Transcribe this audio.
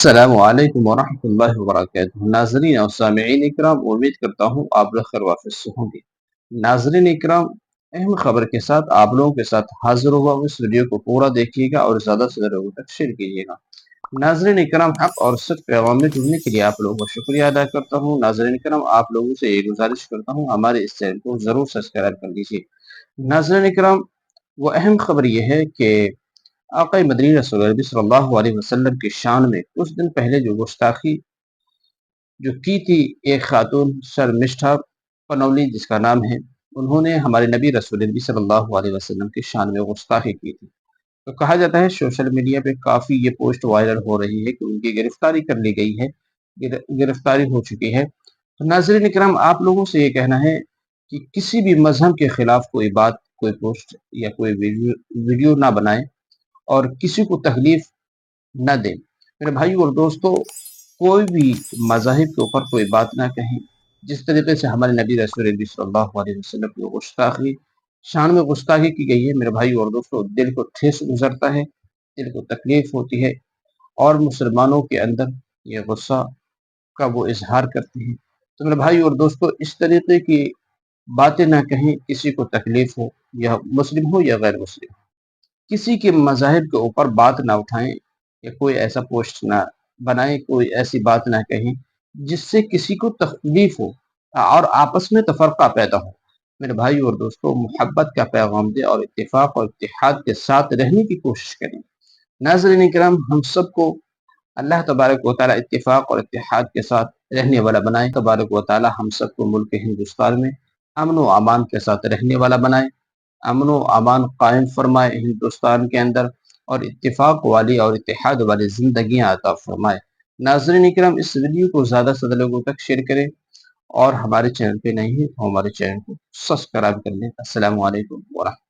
السلام علیکم ورحمۃ اللہ وبرکاتہ ناظرین اور سامعین اکرام، امید کرتا ہوں آپ لوگ خیر وافر سے ہوں گے۔ ناظرین اکرام، اہم خبر کے ساتھ آپ لوگوں کے ساتھ حاضر ہوا ہوں۔ اس ویڈیو کو پورا دیکھیے گا اور زیادہ سے زیادہ لوگوں تک شیئر کیجیے گا۔ ناظرین اکرام، حق اور سچ پیغام میں جڑنے کے لیے آپ لوگوں کا شکریہ ادا کرتا ہوں۔ ناظرین اکرام، آپ لوگوں سے یہ گزارش کرتا ہوں ہمارے اس چینل کو ضرور سبسکرائب کر لیجیے۔ ناظرین اکرام، وہ اہم خبر یہ ہے کہ آقا مدنی رسول اللہ صلی اللہ علیہ وسلم کی شان میں کچھ دن پہلے جو گستاخی کی تھی ایک خاتون شرمشٹھا پنولی جس کا نام ہے، انہوں نے ہمارے نبی رسول اللہ صلی اللہ علیہ وسلم کی شان میں گستاخی کی تھی۔ تو کہا جاتا ہے سوشل میڈیا پہ کافی یہ پوسٹ وائرل ہو رہی ہے کہ ان کی گرفتاری کر لی گئی ہے، گرفتاری ہو چکی ہے۔ تو ناظرین اکرام، آپ لوگوں سے یہ کہنا ہے کہ کسی بھی مذہب کے خلاف کوئی بات، کوئی پوسٹ یا کوئی ویڈیو نہ بنائیں اور کسی کو تکلیف نہ دیں۔ میرے بھائی اور دوستو، کوئی بھی مذاہب کے اوپر کوئی بات نہ کہیں۔ جس طریقے سے ہمارے نبی رسول اللہ صلی اللہ علیہ وسلم کی گستاخی، شان میں گستاخی کی گئی ہے، میرے بھائی اور دوستو، دل کو ٹھیس گزرتا ہے، دل کو تکلیف ہوتی ہے، اور مسلمانوں کے اندر یہ غصہ کا وہ اظہار کرتے ہیں۔ تو میرے بھائی اور دوستو، اس طریقے کی باتیں نہ کہیں، کسی کو تکلیف ہو، یا مسلم ہو یا غیر مسلم، کسی کے مذاہب کے اوپر بات نہ اٹھائیں، یا کوئی ایسا پوسٹ نہ بنائیں، کوئی ایسی بات نہ کہیں جس سے کسی کو تکلیف ہو اور آپس میں تفرقہ پیدا ہو۔ میرے بھائی اور دوستو، محبت کا پیغام دیں اور اتفاق اور اتحاد کے ساتھ رہنے کی کوشش کریں۔ ناظرین کرام، ہم سب کو اللہ تبارک و تعالی اتفاق اور اتحاد کے ساتھ رہنے والا بنائے۔ تبارک و تعالی ہم سب کو ملک ہندوستان میں امن و امان کے ساتھ رہنے والا بنائے، امن و امان قائم فرمائے ہندوستان کے اندر، اور اتفاق والی اور اتحاد والی زندگیاں عطا فرمائے۔ ناظرین اکرام، اس ویڈیو کو زیادہ سے زیادہ لوگوں تک شیئر کریں، اور ہمارے چینل پہ نہیں ہے تو ہمارے چینل کو سبسکرائب کر لیں۔ السلام علیکم ورحمۃ اللہ۔